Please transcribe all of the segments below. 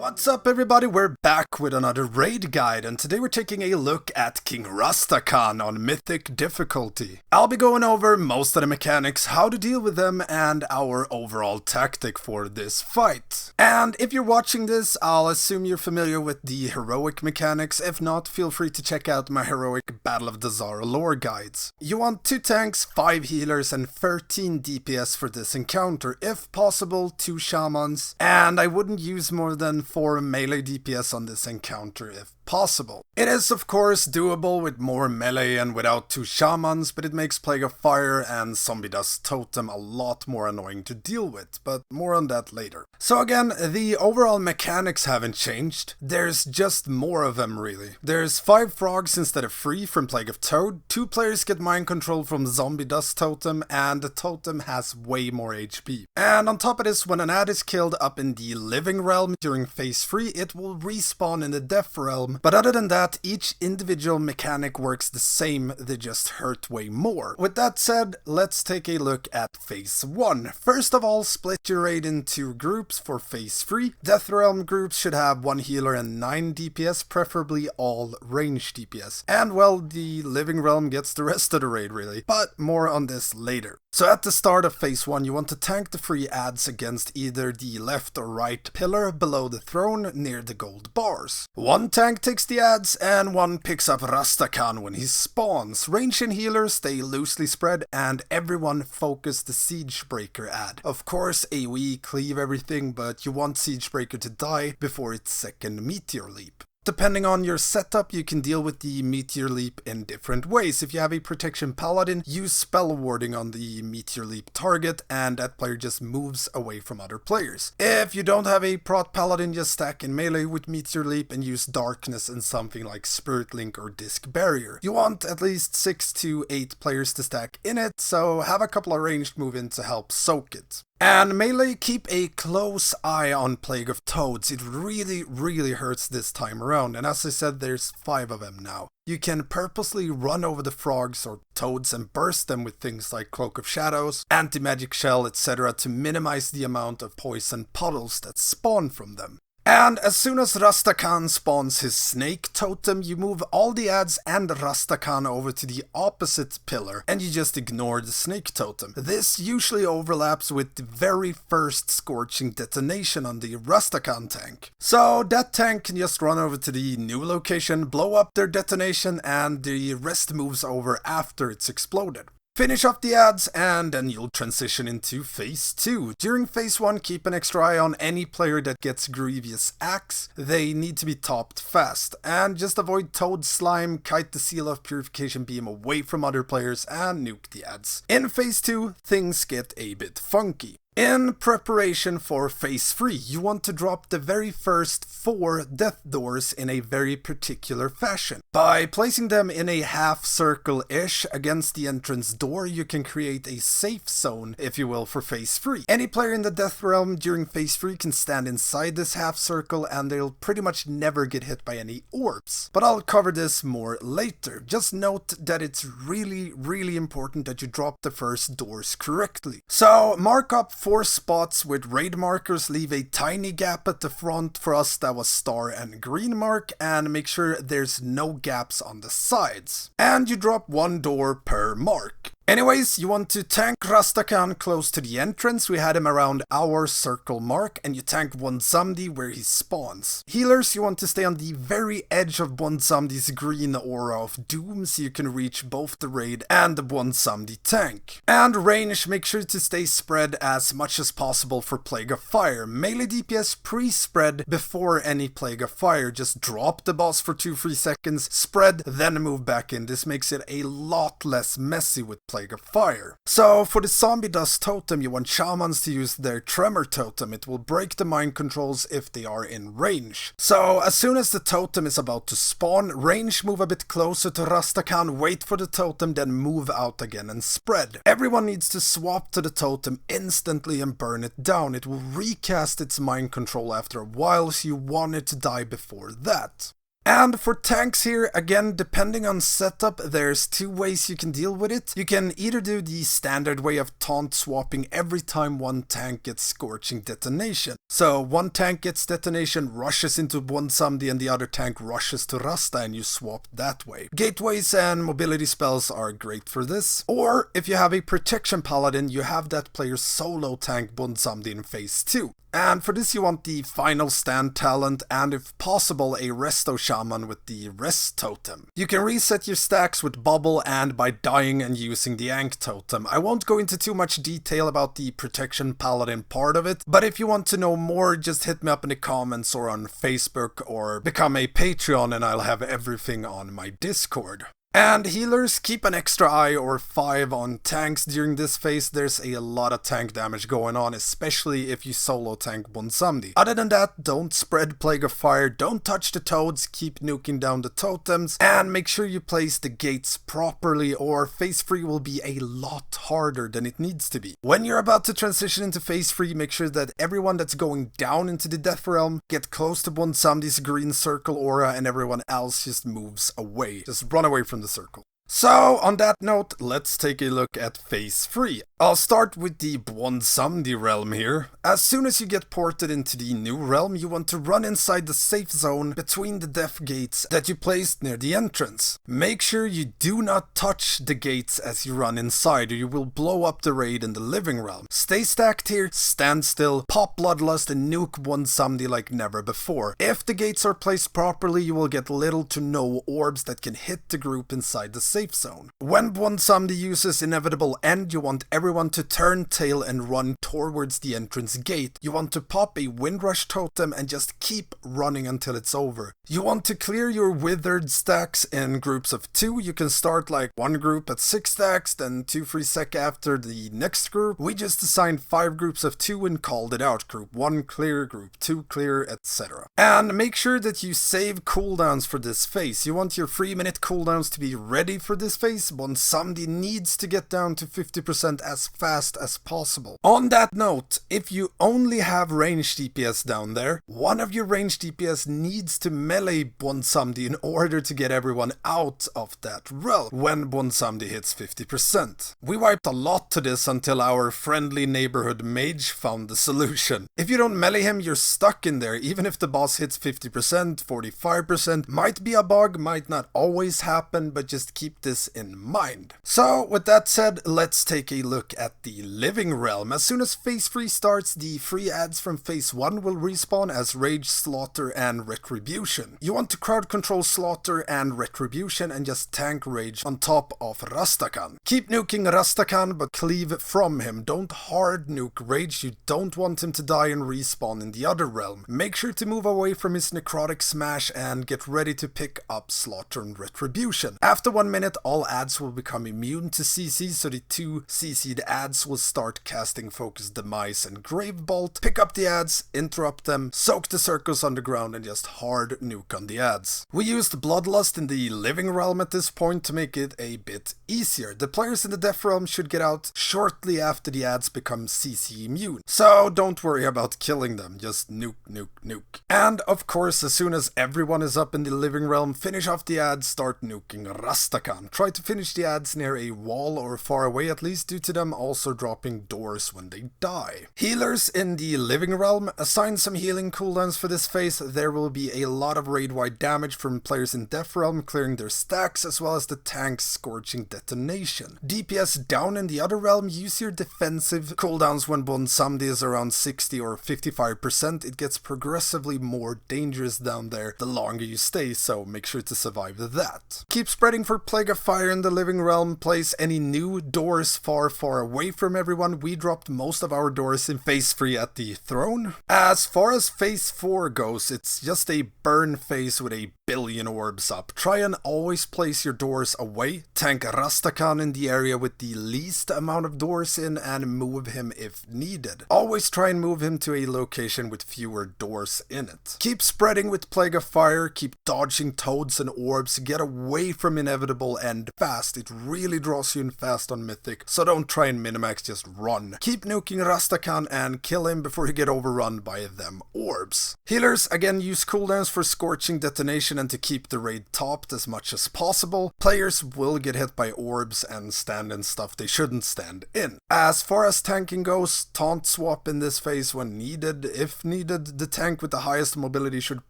What's up everybody, we're back with another raid guide, and today we're taking a look at King Rastakhan on Mythic difficulty. I'll be going over most of the mechanics, how to deal with them, and our overall tactic for this fight. And if you're watching this, I'll assume you're familiar with the heroic mechanics. If not, feel free to check out my heroic Battle of Dazar'Alor guides. You want 2 tanks, 5 healers, and 13 DPS for this encounter. If possible, 2 shamans, and I wouldn't use more than 4 melee DPS on this encounter if possible. It is of course doable with more melee and without 2 shamans, but it makes Plague of Fire and Zombie Dust Totem a lot more annoying to deal with, but more on that later. So again, the overall mechanics haven't changed, there's just more of them really. There's 5 frogs instead of 3 from Plague of Toad, 2 players get mind control from Zombie Dust Totem, and the totem has way more HP. And on top of this, when an ad is killed up in the living realm during phase 3, it will respawn in the death realm. But other than that, each individual mechanic works the same, they just hurt way more. With that said, let's take a look at phase 1. First of all, split your raid into groups for phase 3. Death realm groups should have 1 healer and 9 DPS, preferably all range DPS. And well, the living realm gets the rest of the raid really, but more on this later. So at the start of phase 1, you want to tank the free ads against either the left or right pillar below the throne near the gold bars. 1 tank takes the ads and 1 picks up Rastakhan when he spawns. Range and healers stay loosely spread and everyone focus the Siegebreaker ad. Of course AoE cleave everything, but you want Siegebreaker to die before its second meteor leap. Depending on your setup, you can deal with the Meteor Leap in different ways. If you have a Protection Paladin, use Spell Warding on the Meteor Leap target, and that player just moves away from other players. If you don't have a Prot Paladin, just stack in melee with Meteor Leap and use Darkness and something like Spirit Link or Disc Barrier. You want at least 6 to 8 players to stack in it, so have a couple of ranged move-in to help soak it. And melee, keep a close eye on Plague of Toads. It really hurts this time around, and as I said, there's 5 of them now. You can purposely run over the frogs or toads and burst them with things like Cloak of Shadows, Anti-Magic Shell, etc. to minimize the amount of poison puddles that spawn from them. And as soon as Rastakhan spawns his snake totem, you move all the ads and Rastakhan over to the opposite pillar, and you just ignore the snake totem. This usually overlaps with the very first scorching detonation on the Rastakhan tank. So that tank can just run over to the new location, blow up their detonation, and the rest moves over after it's exploded. Finish off the ads and then you'll transition into phase 2. During phase 1, keep an extra eye on any player that gets Grievous Axe. They need to be topped fast. And just avoid Toad Slime, kite the Seal of Purification Beam away from other players and nuke the ads. In phase 2, things get a bit funky. In preparation for phase 3, you want to drop the very first 4 death doors in a very particular fashion. By placing them in a half circle-ish against the entrance door, you can create a safe zone, if you will, for phase 3. Any player in the death realm during phase 3 can stand inside this half circle and they'll pretty much never get hit by any orbs. But I'll cover this more later. Just note that it's really important that you drop the first doors correctly. So mark up 4 spots with raid markers, leave a tiny gap at the front. For us that was star and green mark, and make sure there's no gaps on the sides. And you drop 1 door per mark. Anyways, you want to tank Rastakhan close to the entrance. We had him around our circle mark, and you tank Bonzamdi where he spawns. Healers, you want to stay on the very edge of Bonzamdi's green aura of doom so you can reach both the raid and the Bonzamdi tank. And range, make sure to stay spread as much as possible for Plague of Fire. Melee DPS pre-spread before any Plague of Fire. Just drop the boss for 2-3 seconds, spread, then move back in. This makes it a lot less messy with Plague of Fire. So for the Zombie Dust Totem, you want shamans to use their Tremor Totem. It will break the mind controls if they are in range. So as soon as the totem is about to spawn, range, move a bit closer to Rastakhan, wait for the totem, then move out again and spread. Everyone needs to swap to the totem instantly and burn it down. It will recast its mind control after a while, so you want it to die before that. And for tanks here, again, depending on setup, there's two ways you can deal with it. You can either do the standard way of taunt swapping every time one tank gets Scorching Detonation. So one tank gets detonation, rushes into Bwonsamdi, and the other tank rushes to Rasta, and you swap that way. Gateways and mobility spells are great for this. Or if you have a protection paladin, you have that player's solo tank Bwonsamdi in phase 2. And for this you want the Final Stand talent and if possible a Resto Shaman with the Rest Totem. You can reset your stacks with Bubble and by dying and using the Ankh Totem. I won't go into too much detail about the Protection Paladin part of it, but if you want to know more, just hit me up in the comments or on Facebook or become a Patreon and I'll have everything on my Discord. And healers, keep an extra eye or 5 on tanks during this phase. There's a lot of tank damage going on, especially if you solo tank Bwonsamdi. Other than that, don't spread Plague of Fire, don't touch the toads, keep nuking down the totems, and make sure you place the gates properly or phase 3 will be a lot harder than it needs to be. When you're about to transition into phase 3, make sure that everyone that's going down into the Death Realm get close to Bwonsamdi's green circle aura and everyone else just moves away. Just run away from the circle. So, on that note, let's take a look at phase 3. I'll start with the Bwonsamdi realm here. As soon as you get ported into the new realm, you want to run inside the safe zone between the death gates that you placed near the entrance. Make sure you do not touch the gates as you run inside or you will blow up the raid in the living realm. Stay stacked here, stand still, pop Bloodlust and nuke Bwonsamdi like never before. If the gates are placed properly, you will get little to no orbs that can hit the group inside the safe zone. When Bwonsamdi uses Inevitable End, you want everyone to turn tail and run towards the entrance gate. You want to pop a Windrush totem and just keep running until it's over. You want to clear your withered stacks in groups of 2. You can start like one group at 6 stacks, then 2 free sec after the next group. We just assigned 5 groups of 2 and called it out. Group 1 clear, group 2 clear, etc. And make sure that you save cooldowns for this phase. You want your 3-minute cooldowns to be ready for this phase. Bwonsamdi needs to get down to 50% as fast as possible. On that note, if you only have ranged DPS down there, one of your ranged DPS needs to melee Bwonsamdi in order to get everyone out of that realm when Bwonsamdi hits 50%. We wiped a lot to this until our friendly neighborhood mage found the solution. If you don't melee him, you're stuck in there even if the boss hits 50%, 45%. Might be a bug, might not always happen, but just keep this in mind. So with that said, let's take a look at the living realm. As soon as phase 3 starts, the free ads from phase 1 will respawn as Rage, Slaughter and Retribution. You want to crowd control Slaughter and Retribution and just tank Rage on top of Rastakhan. Keep nuking Rastakhan but cleave from him. Don't hard nuke Rage, you don't want him to die and respawn in the other realm. Make sure to move away from his necrotic smash and get ready to pick up Slaughter and Retribution. After 1 minute, all ads will become immune to CC, so the 2 CC'd ads will start casting Focus Demise and Grave Bolt. Pick up the ads, interrupt them, soak the circles underground and just hard nuke on the ads. We used Bloodlust in the living realm at this point to make it a bit easier. The players in the death realm should get out shortly after the ads become CC immune, so don't worry about killing them, just nuke, nuke, nuke. And of course, as soon as everyone is up in the living realm, finish off the ads, start nuking Rastakhan. Try to finish the ads near a wall or far away at least, due to them also dropping doors when they die. Healers in the living realm, assign some healing cooldowns for this phase. There will be a lot of raid-wide damage from players in Death Realm clearing their stacks, as well as the tank's Scorching Detonation. DPS down in the other realm, use your defensive cooldowns when Bwonsamdi is around 60 or 55%. It gets progressively more dangerous down there the longer you stay, so make sure to survive that. Keep spreading for Plague of Fire in the living realm. Place any new doors far away from everyone. We dropped most of our doors in phase 3 at the throne. As far as phase 4 goes, it's just a burn phase with a billion orbs up. Try and always place your doors away. Tank Rastakhan in the area with the least amount of doors in and move him if needed. Always try and move him to a location with fewer doors in it. Keep spreading with Plague of Fire, keep dodging toads and orbs, get away from Inevitable will end fast. It really draws you in fast on Mythic, so don't try and minimax, just run. Keep nuking Rastakhan and kill him before you get overrun by them orbs. Healers, again, use cooldowns for scorching detonation and to keep the raid topped as much as possible. Players will get hit by orbs and stand in stuff they shouldn't stand in. As far as tanking goes, taunt swap in this phase when needed. If needed, the tank with the highest mobility should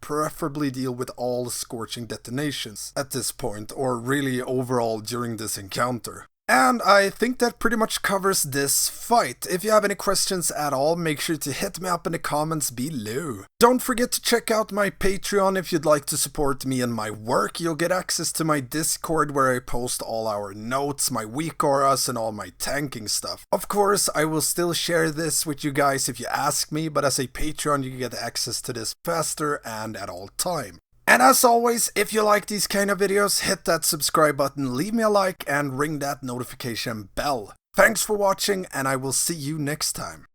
preferably deal with all scorching detonations at this point, or really overall during this encounter. And I think that pretty much covers this fight. If you have any questions at all, make sure to hit me up in the comments below. Don't forget to check out my Patreon if you'd like to support me and my work. You'll get access to my Discord where I post all our notes, my weak auras, and all my tanking stuff. Of course, I will still share this with you guys if you ask me, but as a Patreon you get access to this faster and at all time. And as always, if you like these kind of videos, hit that subscribe button, leave me a like, and ring that notification bell. Thanks for watching, and I will see you next time.